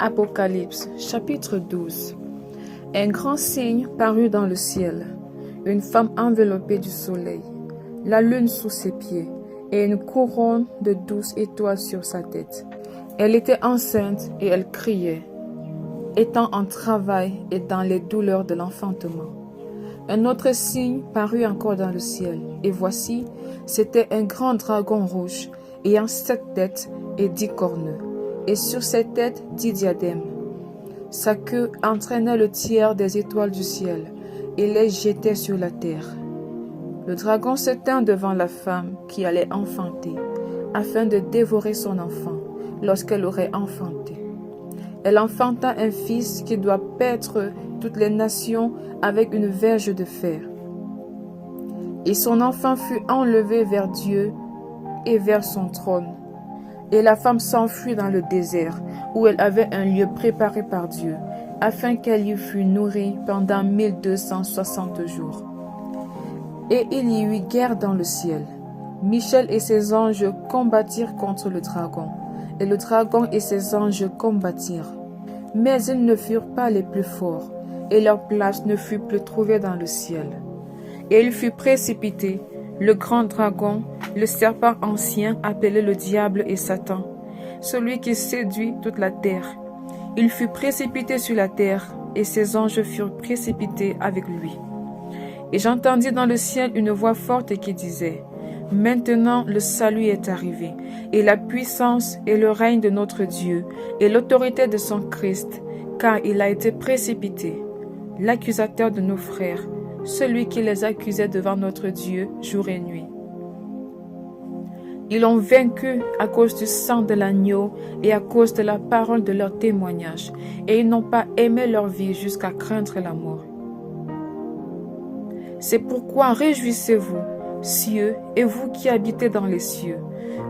Apocalypse, chapitre 12. Un grand signe parut dans le ciel, une femme enveloppée du soleil, la lune sous ses pieds, et une couronne de 12 étoiles sur sa tête. Elle était enceinte et elle criait, étant en travail et dans les douleurs de l'enfantement. Un autre signe parut encore dans le ciel, et voici, c'était un grand dragon rouge, ayant 7 têtes et 10 cornes, et sur ses têtes 10 diadèmes. Sa queue entraînait le tiers des étoiles du ciel, et les jetait sur la terre. Le dragon se tint devant la femme qui allait enfanter, afin de dévorer son enfant, lorsqu'elle aurait enfanté. Elle enfanta un fils qui doit paître toutes les nations avec une verge de fer. Et son enfant fut enlevé vers Dieu et vers son trône. Et la femme s'enfuit dans le désert, où elle avait un lieu préparé par Dieu, afin qu'elle y fût nourrie pendant 1260 jours. Et il y eut guerre dans le ciel. Michel et ses anges combattirent contre le dragon, et le dragon et ses anges combattirent. Mais ils ne furent pas les plus forts, et leur place ne fut plus trouvée dans le ciel. Et il fut précipité, le grand dragon, le serpent ancien appelé le diable et Satan, celui qui séduit toute la terre. Il fut précipité sur la terre, et ses anges furent précipités avec lui. Et j'entendis dans le ciel une voix forte qui disait, « Maintenant le salut est arrivé, et la puissance et le règne de notre Dieu, et l'autorité de son Christ, car il a été précipité, l'accusateur de nos frères, celui qui les accusait devant notre Dieu jour et nuit. Ils l'ont vaincu à cause du sang de l'agneau et à cause de la parole de leur témoignage, et ils n'ont pas aimé leur vie jusqu'à craindre la mort. C'est pourquoi réjouissez-vous, cieux, et vous qui habitez dans les cieux.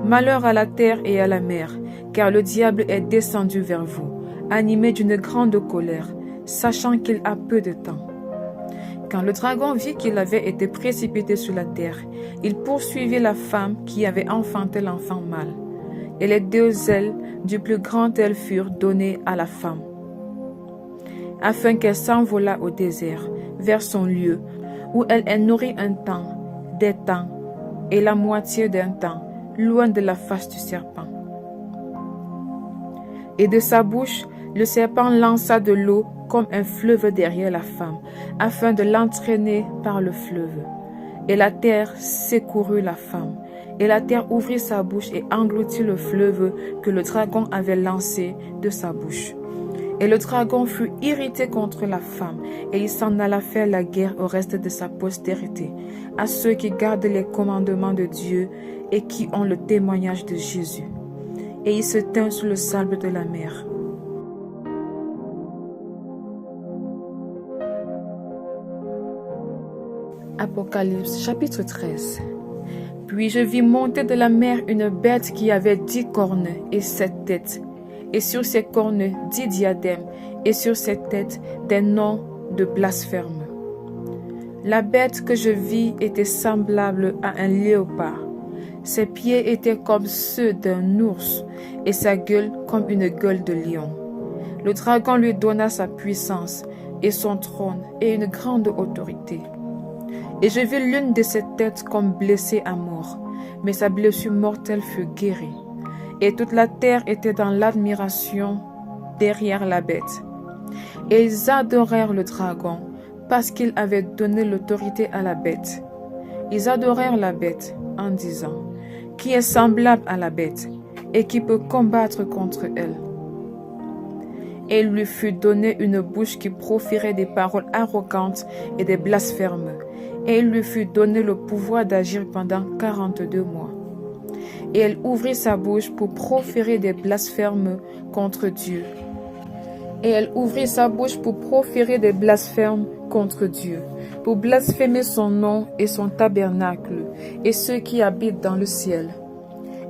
Malheur à la terre et à la mer, car le diable est descendu vers vous, animé d'une grande colère, sachant qu'il a peu de temps. Quand le dragon vit qu'il avait été précipité sur la terre, il poursuivit la femme qui avait enfanté l'enfant mâle. Et les 2 ailes du plus grand aile furent données à la femme, afin qu'elle s'envolât au désert, vers son lieu, où elle est nourrie un temps, des temps, et la moitié d'un temps, loin de la face du serpent. Et de sa bouche, le serpent lança de l'eau comme un fleuve derrière la femme, afin de l'entraîner par le fleuve. Et la terre secourut la femme, et la terre ouvrit sa bouche et engloutit le fleuve que le dragon avait lancé de sa bouche. Et le dragon fut irrité contre la femme, et il s'en alla faire la guerre au reste de sa postérité, à ceux qui gardent les commandements de Dieu et qui ont le témoignage de Jésus. Et il se tint sous le sable de la mer. Apocalypse, chapitre 13. Puis je vis monter de la mer une bête qui avait 10 cornes et 7 têtes, et sur ses cornes 10 diadèmes, et sur ses têtes des noms de blasphème. La bête que je vis était semblable à un léopard. Ses pieds étaient comme ceux d'un ours, et sa gueule comme une gueule de lion. Le dragon lui donna sa puissance, et son trône, et une grande autorité. Et je vis l'une de ses têtes comme blessée à mort, mais sa blessure mortelle fut guérie. Et toute la terre était dans l'admiration derrière la bête. Et ils adorèrent le dragon, parce qu'il avait donné l'autorité à la bête. Ils adorèrent la bête en disant, « Qui est semblable à la bête, et qui peut combattre contre elle ?» Et il lui fut donné une bouche qui proférait des paroles arrogantes et des blasphèmes, et il lui fut donné le pouvoir d'agir pendant 42 mois. Et elle ouvrit sa bouche pour proférer des blasphèmes contre Dieu. Et elle ouvrit sa bouche pour proférer des blasphèmes contre Dieu, pour blasphémer son nom et son tabernacle, et ceux qui habitent dans le ciel.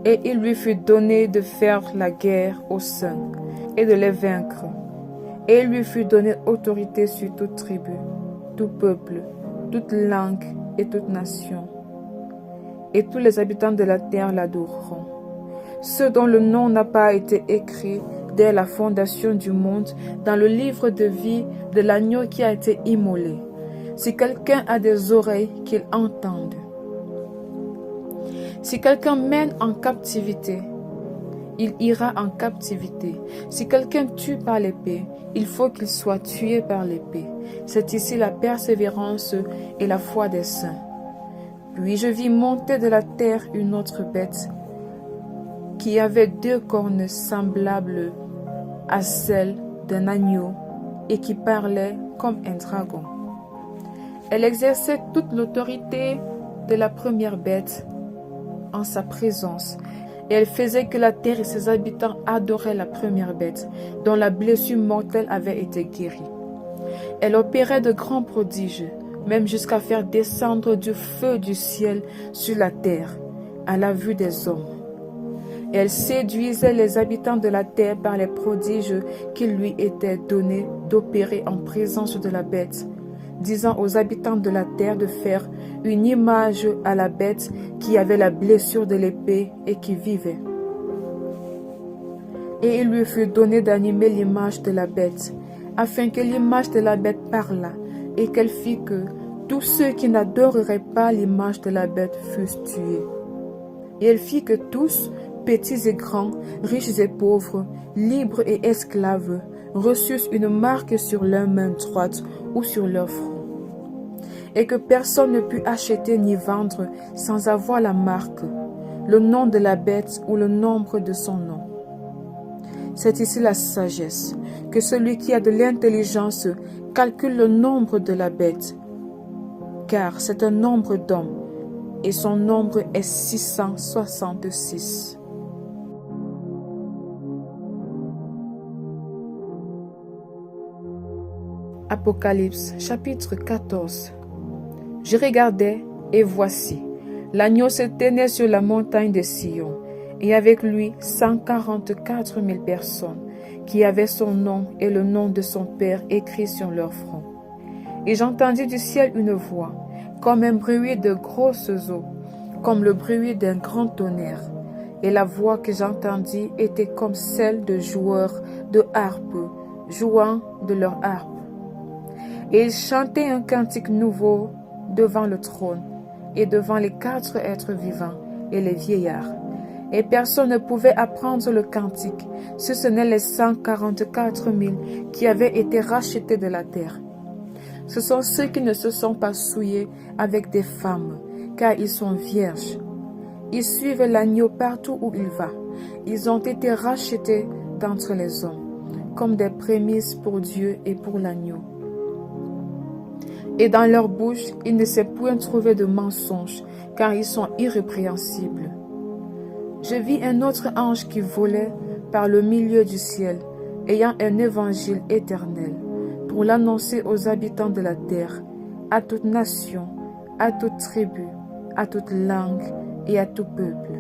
Et il lui fut donné de faire la guerre aux saints, et de les vaincre. Et il lui fut donné autorité sur toute tribu, tout peuple, toute langue et toute nation. Et tous les habitants de la terre l'adoreront. Ceux dont le nom n'a pas été écrit dès la fondation du monde dans le livre de vie de l'agneau qui a été immolé. Si quelqu'un a des oreilles, qu'il entende. Si quelqu'un mène en captivité, il ira en captivité. Si quelqu'un tue par l'épée, il faut qu'il soit tué par l'épée. C'est ici la persévérance et la foi des saints. Puis je vis monter de la terre une autre bête qui avait 2 cornes semblables à celles d'un agneau et qui parlait comme un dragon. Elle exerçait toute l'autorité de la première bête en sa présence, et elle faisait que la terre et ses habitants adoraient la première bête, dont la blessure mortelle avait été guérie. Elle opérait de grands prodiges, même jusqu'à faire descendre du feu du ciel sur la terre, à la vue des hommes. Et elle séduisait les habitants de la terre par les prodiges qu'il lui était donné d'opérer en présence de la bête, disant aux habitants de la terre de faire une image à la bête qui avait la blessure de l'épée et qui vivait. Et il lui fut donné d'animer l'image de la bête, afin que l'image de la bête parlât, et qu'elle fit que tous ceux qui n'adoreraient pas l'image de la bête fussent tués. Et elle fit que tous, petits et grands, riches et pauvres, libres et esclaves, reçussent une marque sur leur main droite ou sur leur front, et que personne ne put acheter ni vendre sans avoir la marque, le nom de la bête ou le nombre de son nom. C'est ici la sagesse, que celui qui a de l'intelligence calcule le nombre de la bête, car c'est un nombre d'hommes, et son nombre est 666. Apocalypse chapitre 14. Je regardais, et voici, l'agneau se tenait sur la montagne de Sion, et avec lui 144 000 personnes, qui avaient son nom et le nom de son Père écrit sur leur front. Et j'entendis du ciel une voix, comme un bruit de grosses eaux, comme le bruit d'un grand tonnerre. Et la voix que j'entendis était comme celle de joueurs de harpe, jouant de leur harpe. Et ils chantaient un cantique nouveau devant le trône et devant les 4 êtres vivants et les vieillards. Et personne ne pouvait apprendre le cantique, si ce n'est les 144 000 qui avaient été rachetés de la terre. Ce sont ceux qui ne se sont pas souillés avec des femmes, car ils sont vierges. Ils suivent l'agneau partout où il va. Ils ont été rachetés d'entre les hommes, comme des prémices pour Dieu et pour l'agneau. Et dans leur bouche, il ne s'est point trouvé de mensonge, car ils sont irrépréhensibles. Je vis un autre ange qui volait par le milieu du ciel, ayant un évangile éternel, pour l'annoncer aux habitants de la terre, à toute nation, à toute tribu, à toute langue et à tout peuple.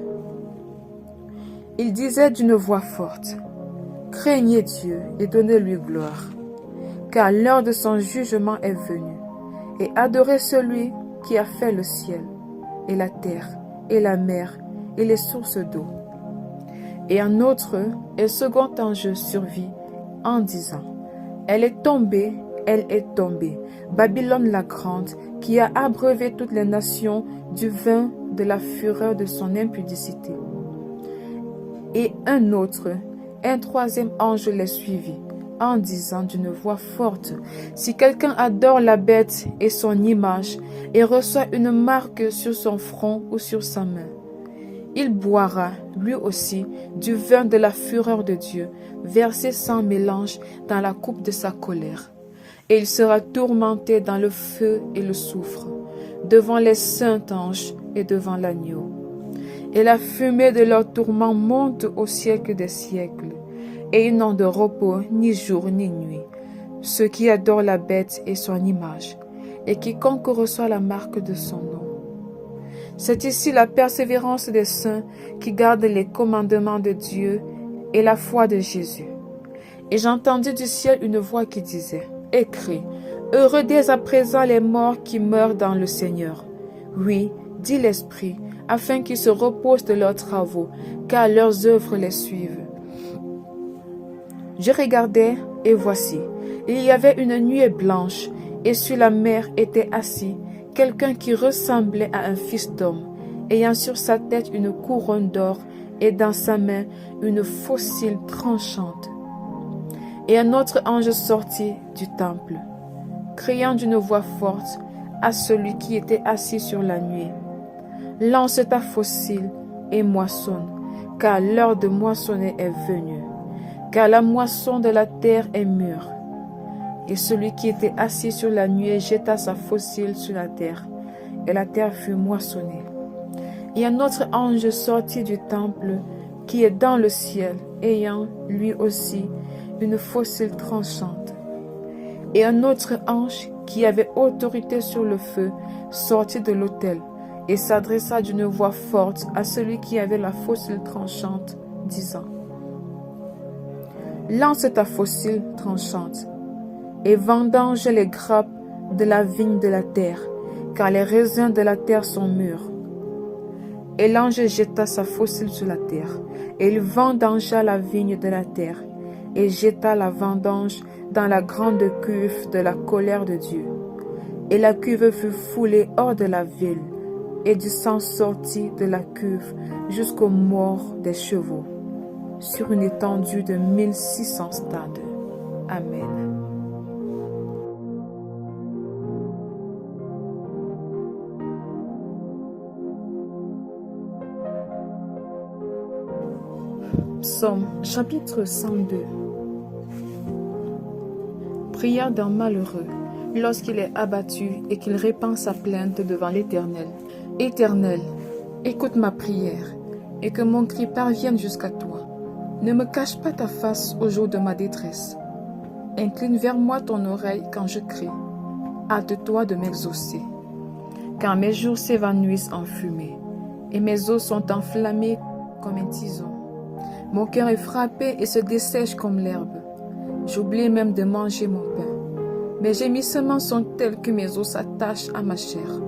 Il disait d'une voix forte, « Craignez Dieu et donnez-lui gloire, car l'heure de son jugement est venue. Et adorez celui qui a fait le ciel, et la terre, et la mer, et les sources d'eau. » Et un autre, un second ange survit en disant, « Elle est tombée, Babylone la grande, qui a abreuvé toutes les nations du vin de la fureur de son impudicité. » Et un autre, un troisième ange les suivit, en disant d'une voix forte, « Si quelqu'un adore la bête et son image, et reçoit une marque sur son front ou sur sa main, il boira, lui aussi, du vin de la fureur de Dieu, versé sans mélange dans la coupe de sa colère. Et il sera tourmenté dans le feu et le soufre, devant les saints anges et devant l'agneau. Et la fumée de leur tourment monte au siècle des siècles. Et ils n'ont de repos ni jour ni nuit, ceux qui adorent la bête et son image, et quiconque reçoit la marque de son nom. C'est ici la persévérance des saints qui gardent les commandements de Dieu et la foi de Jésus. Et j'entendis du ciel une voix qui disait, « Écris, heureux dès à présent les morts qui meurent dans le Seigneur. Oui, dit l'Esprit, afin qu'ils se reposent de leurs travaux, car leurs œuvres les suivent. » Je regardai, et voici, il y avait une nuée blanche, et sur la mer était assis quelqu'un qui ressemblait à un fils d'homme, ayant sur sa tête une couronne d'or, et dans sa main une faucille tranchante. Et un autre ange sortit du temple, criant d'une voix forte à celui qui était assis sur la nuée: Lance ta faucille et moissonne, car l'heure de moissonner est venue, car la moisson de la terre est mûre. Et celui qui était assis sur la nuée jeta sa faucille sur la terre, et la terre fut moissonnée. Et un autre ange sortit du temple qui est dans le ciel, ayant lui aussi une faucille tranchante. Et un autre ange qui avait autorité sur le feu sortit de l'autel et s'adressa d'une voix forte à celui qui avait la faucille tranchante, disant: Lance ta faucille tranchante et vendange les grappes de la vigne de la terre, car les raisins de la terre sont mûrs. Et l'ange jeta sa faucille sur la terre, et il vendangea la vigne de la terre, et jeta la vendange dans la grande cuve de la colère de Dieu. Et la cuve fut foulée hors de la ville, et du sang sortit de la cuve jusqu'aux morts des chevaux, sur une étendue de 1600 stades. Amen. Psaume chapitre 102. Prière d'un malheureux lorsqu'il est abattu et qu'il répand sa plainte devant l'Éternel. Éternel, écoute ma prière et que mon cri parvienne jusqu'à toi. Ne me cache pas ta face au jour de ma détresse. Incline vers moi ton oreille quand je crie. Hâte-toi de m'exaucer. Car mes jours s'évanouissent en fumée et mes os sont enflammés comme un tison. Mon cœur est frappé et se dessèche comme l'herbe. J'oublie même de manger mon pain. Mes gémissements sont tels que mes os s'attachent à ma chair.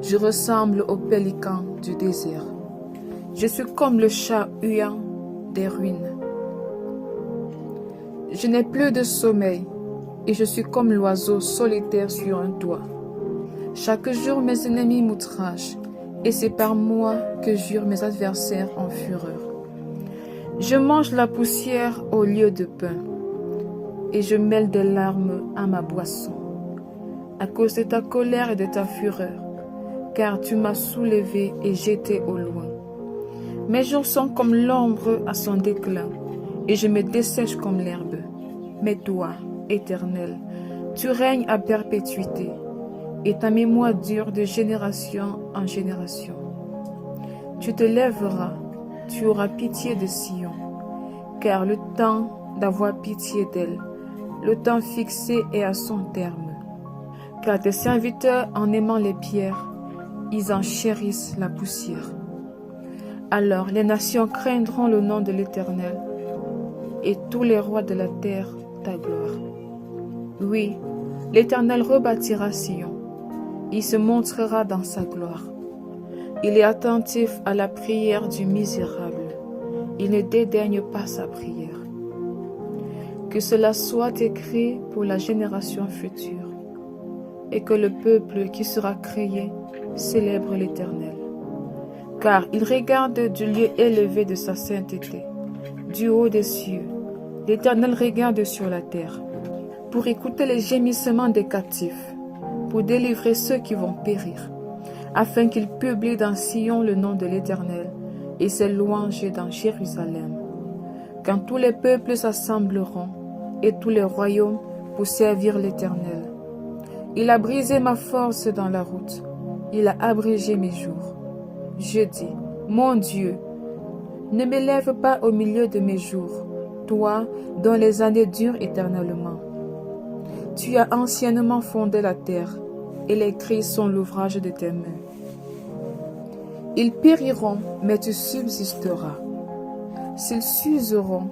Je ressemble au pélican du désert. Je suis comme le chat huant des ruines. Je n'ai plus de sommeil et je suis comme l'oiseau solitaire sur un toit. Chaque jour mes ennemis m'outragent et c'est par moi que jurent mes adversaires en fureur. Je mange la poussière au lieu de pain, et je mêle des larmes à ma boisson, à cause de ta colère et de ta fureur, car tu m'as soulevé et jeté au loin. Mes jours sont comme l'ombre à son déclin, et je me dessèche comme l'herbe. Mais toi, Éternel, tu règnes à perpétuité, et ta mémoire dure de génération en génération. Tu te lèveras, tu auras pitié de Sion, car le temps d'avoir pitié d'elle, le temps fixé est à son terme. Car tes serviteurs, en aimant les pierres, ils en chérissent la poussière. Alors les nations craindront le nom de l'Éternel, et tous les rois de la terre ta gloire. Oui, l'Éternel rebâtira Sion, il se montrera dans sa gloire. Il est attentif à la prière du misérable. Il ne dédaigne pas sa prière. Que cela soit écrit pour la génération future, et que le peuple qui sera créé célèbre l'Éternel. Car il regarde du lieu élevé de sa sainteté, du haut des cieux. L'Éternel regarde sur la terre, pour écouter les gémissements des captifs, pour délivrer ceux qui vont périr, afin qu'il publie dans Sion le nom de l'Éternel et ses louanges dans Jérusalem. Quand tous les peuples s'assembleront et tous les royaumes pour servir l'Éternel. Il a brisé ma force dans la route, il a abrégé mes jours. Je dis, mon Dieu, ne m'élève pas au milieu de mes jours, toi dont les années durent éternellement. Tu as anciennement fondé la terre, et les cris sont l'ouvrage de tes mains. Ils périront, mais tu subsisteras. S'ils s'useront,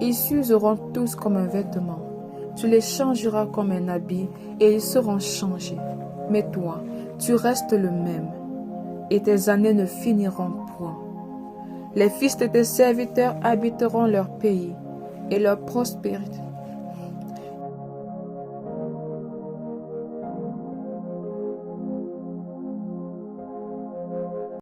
ils s'useront tous comme un vêtement. Tu les changeras comme un habit, et ils seront changés. Mais toi, tu restes le même, et tes années ne finiront point. Les fils de tes serviteurs habiteront leur pays, et leur prospérité